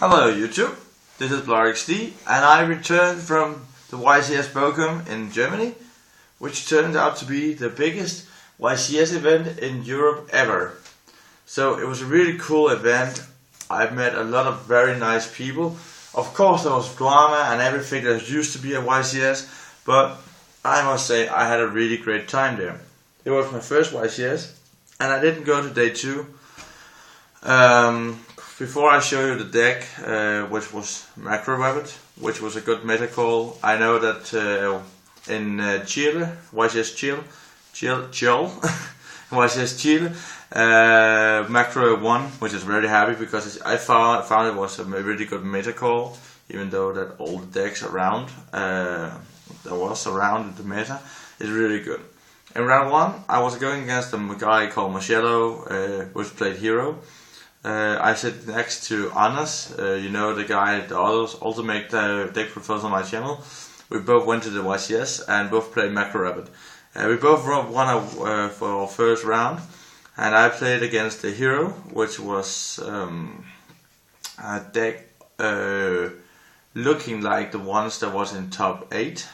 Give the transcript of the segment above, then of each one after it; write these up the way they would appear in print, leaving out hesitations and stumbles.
Hello YouTube, this is BlarHxD and I returned from the YCS BOCHUM in Germany, which turned out to be the biggest YCS event in Europe ever. So it was a really cool event. I met a lot of very nice people. Of course there was drama and everything that used to be at YCS, but I must say I had a really great time there. It was my first YCS and I didn't go to day 2. Before I show you the deck, which was Macro Rabbit, which was a good meta call, I know that in Chile, YCS Chile, Macro won, which is very happy because I found it was a really good meta call, even though that all the decks around that was around the meta is really good. In round 1, I was going against a guy called Marcello, which played hero. I sit next to Anders, you know, the guy that also make the deck profiles on my channel. We both went to the YCS and both played Macro Rabbit. We both won for our first round, and I played against the hero, which was a deck looking like the ones that was in top 8,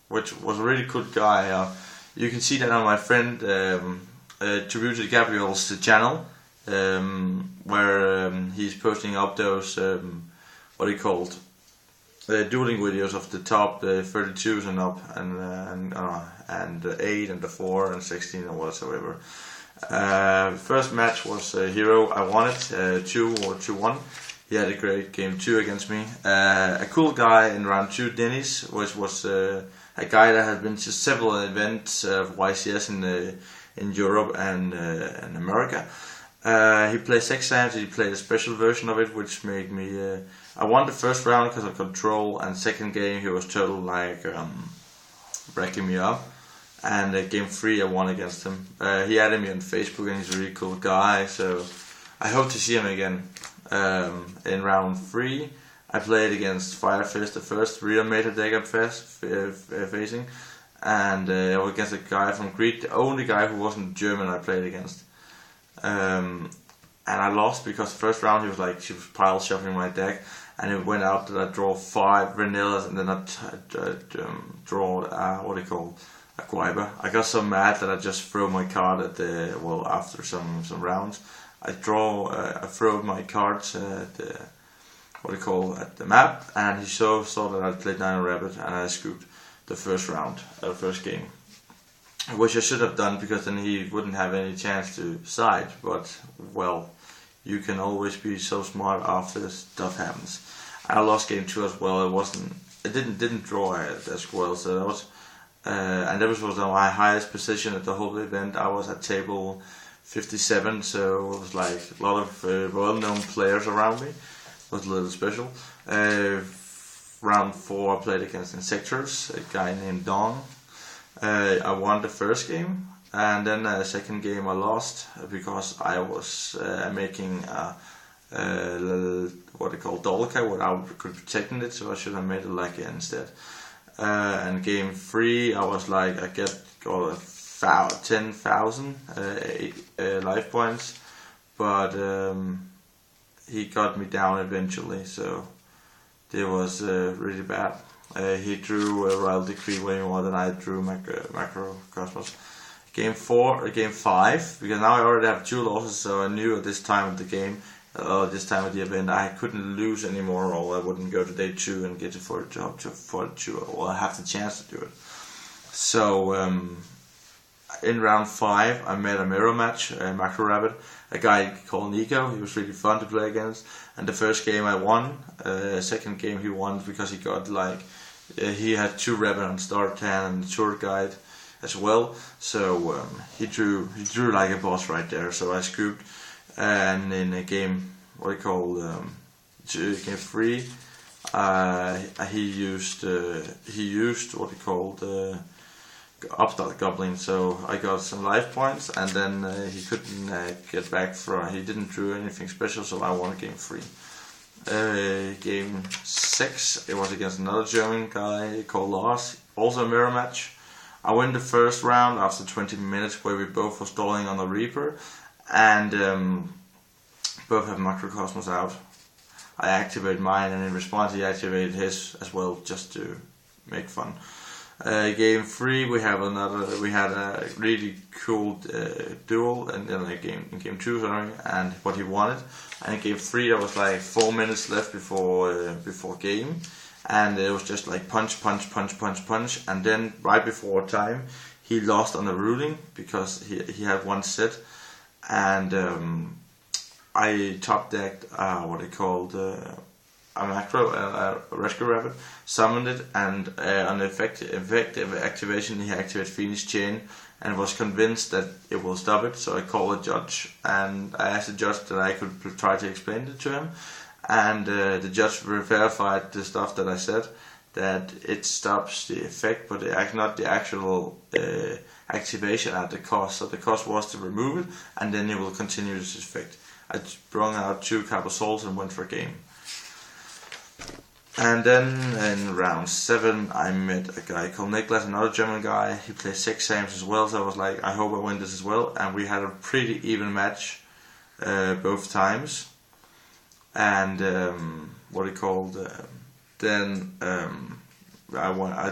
which was a really good guy. You can see that on my friend Tribute to Gabriel's channel. Where he's posting up those what he called dueling videos of the top 32s and up, and the 8 and the 4 and 16 and whatsoever. First match was hero. I won it 2-1. He had a great game 2 against me. A cool guy in round 2, Dennis, which was a guy that had been to several events of YCS in Europe and in America. He played 6 hands. He played a special version of it, which made me. I won the first round because of control, and second game he was total like breaking me up. And game 3 I won against him. He added me on Facebook, and he's a really cool guy. So I hope to see him again. In round 3, I played against Firefist, the first real meta deck I'm facing, and I was against a guy from Greece, the only guy who wasn't German I played against. And I lost because the first round he was pile shuffling my deck, and it went out that I draw 5 vanillas and then I draw what do you call a Guiber. I got so mad that I just threw my card at the after some rounds. I threw my cards at the at the map, and he saw that I played 9 Rabbit, and I scooped the first round, first game. Which I should have done, because then he wouldn't have any chance to side, but well, you can always be so smart after stuff happens. I lost game 2 as well. It didn't draw as well, so that was and that was my highest position at the whole event. I was at table 57, so it was like a lot of well-known players around me. It was a little special. Round 4 I played against Inzektors, a guy named Don. I won the first game, and then the second game I lost because I was making what they call Dolka without protecting it, so I should have made it like it instead. And game 3 I was like, I got 10,000 life points, but he got me down eventually, so it was really bad. He drew a Royal Decree way more than I drew Macro Cosmos. Game 5, because now I already have 2 losses, so I knew at this time of the game, this time of the event, I couldn't lose anymore, or I wouldn't go to day 2 and get to 42, or I have the chance to do it. So in round 5 I made a mirror match, Macro Rabbit, a guy called Nico. He was really fun to play against, and the first game I won. Second game he won because he got he had 2 Rabbit on start 10 and the tour guide as well, so he drew like a boss right there, so I scooped. And in a game game 3 he used what he called Upstart Goblin, so I got some life points, and then he couldn't get back he didn't draw anything special, so I won game 3. Game 6, it was against another German guy called Lars, also a mirror match. I win the first round after 20 minutes, where we both were stalling on the Reaper, and both have Macrocosmos out. I activate mine, and in response he activated his as well, just to make fun. Game 3 we had a really cool duel, and then in game 2, sorry, and what he wanted. And in game 3 there was like 4 minutes left before game, and it was just like punch, and then right before time he lost on the routing because he had one set, and I top decked what they called a macro, a rescue rabbit, summoned it, and on effective activation he activated Phoenix Chain and was convinced that it will stop it. So I called a judge, and I asked the judge that I could try to explain it to him, and the judge verified the stuff that I said, that it stops the effect, but not the actual activation at the cost. So the cost was to remove it, and then it will continue this effect. I sprung out 2 Copper Souls and went for a game. And then in round 7 I met a guy called Niklas, another German guy. He played 6 Sams as well, so I was like, I hope I win this as well. And we had a pretty even match both times. And I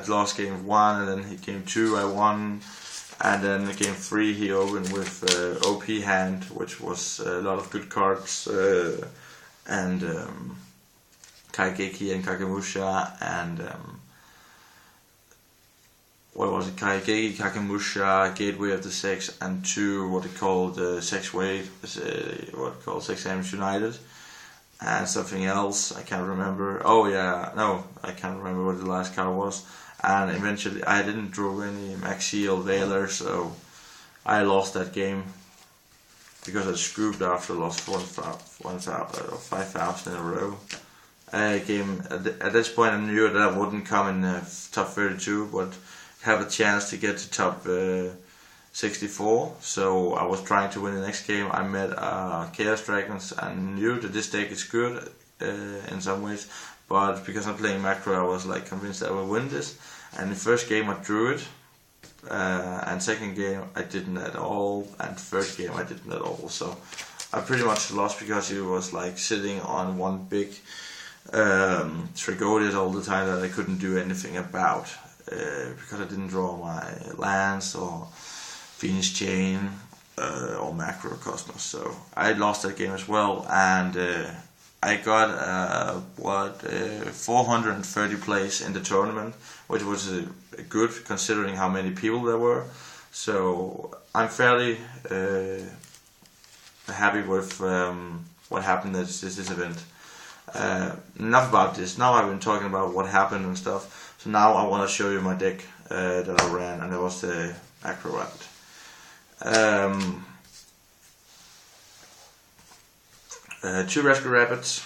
lost game 1, and then game 2 I won. And then game 3 he opened with OP hand, which was a lot of good cards, and Kaigeki and Kagemusha, and Kaigeki, Kagemusha, Gateway of the 6, and 2 what they called 6-way, what 6 Ams United, and something else I can't remember. I can't remember what the last card was. And eventually I didn't draw any Maxiel Valor, so I lost that game because I scooped after lost 5,000 in a row. At this point I knew that I wouldn't come in top 32, but have a chance to get to top 64. So I was trying to win the next game. I met Chaos Dragons and knew that this deck is good in some ways, but because I'm playing macro I was like convinced that I would win this. And the first game I drew it, and second game I didn't at all, and third game I didn't at all. So I pretty much lost because he was like sitting on one big Trigodius all the time that I couldn't do anything about, because I didn't draw my lands or Phoenix Chain or Macro Cosmos. So I lost that game as well, and I got 430 place in the tournament, which was good considering how many people there were. So I'm fairly happy with what happened at this event. Enough about this. Now I've been talking about what happened and stuff. So now I want to show you my deck that I ran, and it was the Acro Rabbit. 2 Rescue Rabbits,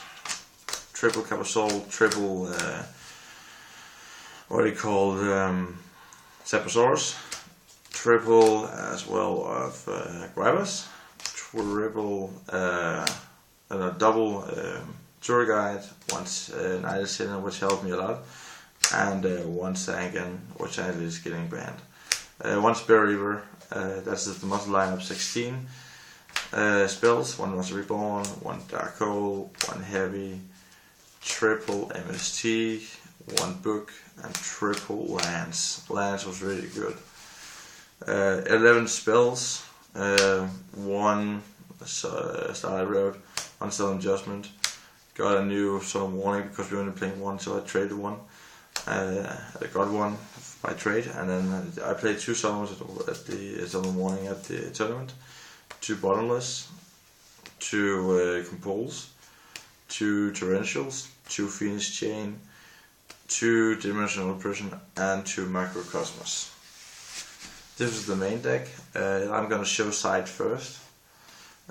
triple Copper Soul, triple Zeposaurus, triple as well of Grabbers, triple double Tour Guide, once Night Sinner, which helped me a lot, and one Sangan, which I is getting banned. One Spear Reaver, that's the muscle lineup 16. Spells, 1 was Reborn, 1 Dark Hole, 1 Heavy, triple MST, 1 Book, and triple Lance. Lance was really good. 11 spells, 1 Starlight Road, 1 Solemn Judgment. Got a new Solemn Warning because we were only playing 1, so I traded 1. I got 1 by trade, and then I played 2 Solemns at the Solemn Warning at the tournament. 2 Bottomless, 2 Compoles, 2 Torrentials, 2 Phoenix Chain, 2 Dimensional Prison, and 2 Macrocosmos. This is the main deck. I'm gonna show side first.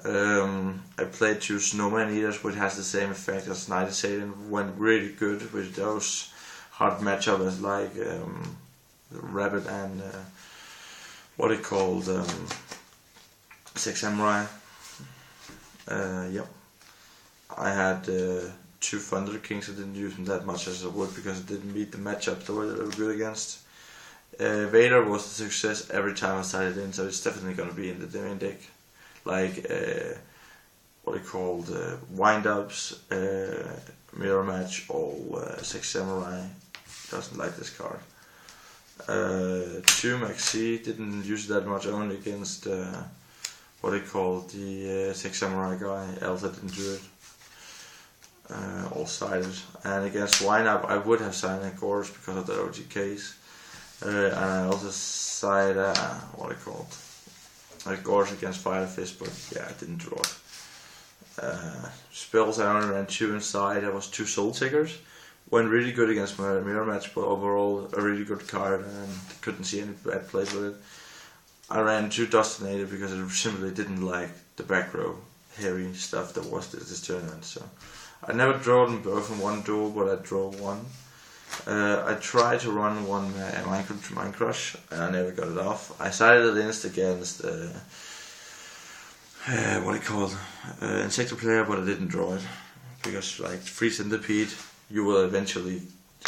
I played 2 Snowman Eaters, which has the same effect as Night Satan. Went really good with those hard matchup as like Rabbit and what it called 6 Samurai. Yep. I had 2 Thunder Kings. I didn't use them that much as I would because it didn't meet the matchup that they were good against. Vader was a success every time I started in, so it's definitely going to be in the main deck. Like what it called wind-ups, mirror match all 6 Samurai. Doesn't like this card. 2 Maxi, didn't use that much, only against what they call the 6 Samurai guy, else I didn't do it. All sided. And against Wineup I would have signed a course because of the OTKs. And I also side what I called a course against Fire Fist, but yeah, I didn't draw it. Spells I only ran 2 inside. I was 2 Soul Takers. Went really good against my mirror match, but overall a really good card and couldn't see any bad plays with it. I ran 2 Dustinator because I simply didn't like the back row heavy stuff that was this tournament. So I never draw them both in one duel, but I draw one. I tried to run one Mind Crush and I never got it off. I sided it against what I called Inzektor player, but I didn't draw it because like free Centipede, you will eventually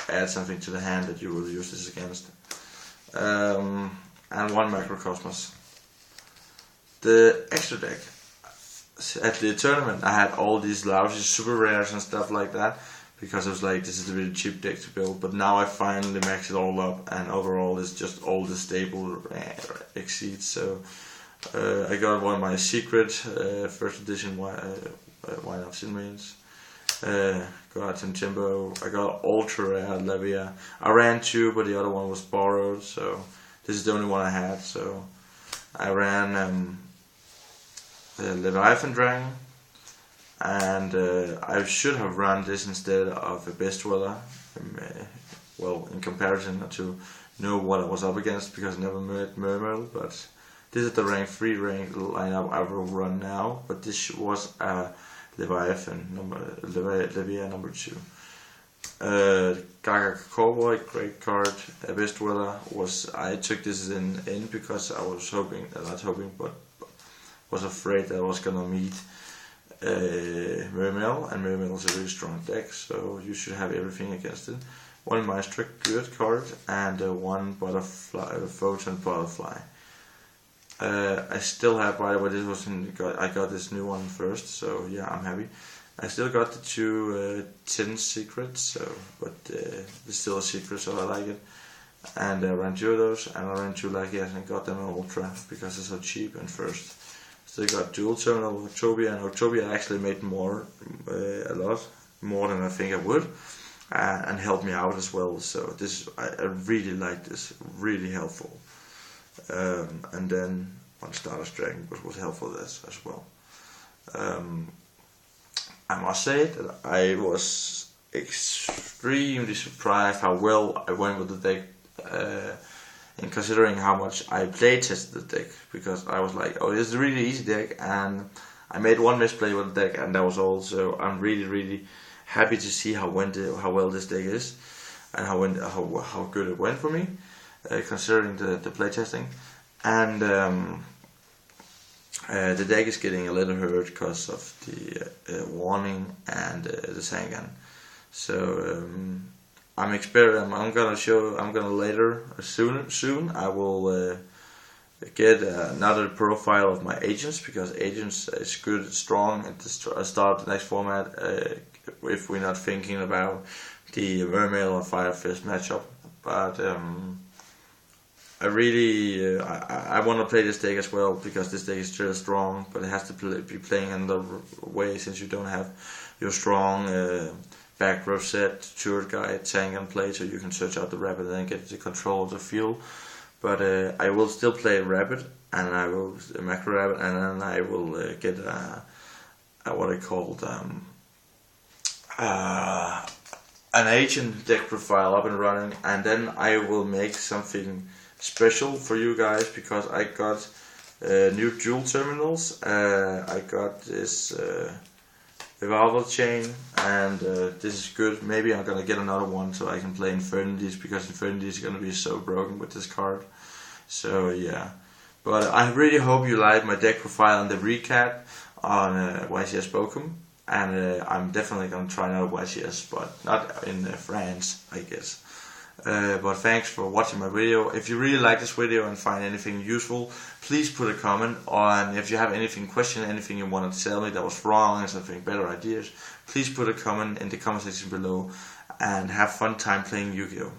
add something to the hand that you will use this against. And one Macrocosmos. The extra deck. At the tournament I had all these lousy super rares and stuff like that because I was like, this is a really cheap deck to build, but now I finally maxed it all up and overall it's just all the stable exceeds. So I got one of my secret first edition why not Sin Means. Got Tim Timbo. I got Ultra Rare Levia. I ran 2, but the other one was borrowed, so this is the only one I had. So I ran Leviathan Dragon, and I should have run this instead of a Best Dweller. Well, in comparison to know what I was up against because I never met Mermaid, but this is the rank 3 rank lineup I will run now. But this was a Leviathan Levia number 2. Gaga Cowboy, great card. Best Dweller was, I took this in because I was hoping, not hoping, but was afraid that I was gonna meet Mermail, and Mermail is a really strong deck, so you should have everything against it. One Maestro, good card, and one Butterfly, Photon Butterfly. I still have, by the way, this was I got this new one first, so yeah, I'm happy. I still got the 2 tin secrets, so but it's still a secret, so I like it. And I ran 2 of those, and I ran 2 like yes, and got them in Ultra because they're so cheap. And first, still got dual terminal with Octobia, and Octobia actually made more, a lot more than I think I would, and helped me out as well. So this, I really like this, really helpful. And then one Stardust Dragon was helpful this as well. I must say that I was extremely surprised how well I went with the deck, in considering how much I play tested the deck, because I was like, oh, this is a really easy deck, and I made one misplay with the deck, and that was all. So I'm really happy to see how well this deck is, and how good it went for me, considering the playtesting. And the deck is getting a little hurt because of the warning and the Sangan. So I'm gonna later soon I will get another profile of my agents, because agents is good and strong at the start of the next format, if we're not thinking about the Mermail and Fire Fist matchup. But I really I want to play this deck as well, because this deck is still strong, but it has to be playing another way, since you don't have your strong back row set, turret guide, tank and play, so you can search out the Rapid and then get the control of the field. But I will still play Rapid, and I will Macro Rapid, and then I will get what I called an agent deck profile up and running, and then I will make something special for you guys, because I got new dual terminals. I got this revolver chain, and this is good. Maybe I'm gonna get another one so I can play Infernities, because Infernities is gonna be so broken with this card. So yeah, but I really hope you like my deck profile and the recap on YCS BOCHUM, and I'm definitely gonna try out YCS, but not in France, I guess. But thanks for watching my video. If you really like this video and find anything useful, please put a comment on. If you have question, anything you want to tell me that was wrong, or something, better ideas, please put a comment in the comment section below, and have fun time playing Yu-Gi-Oh!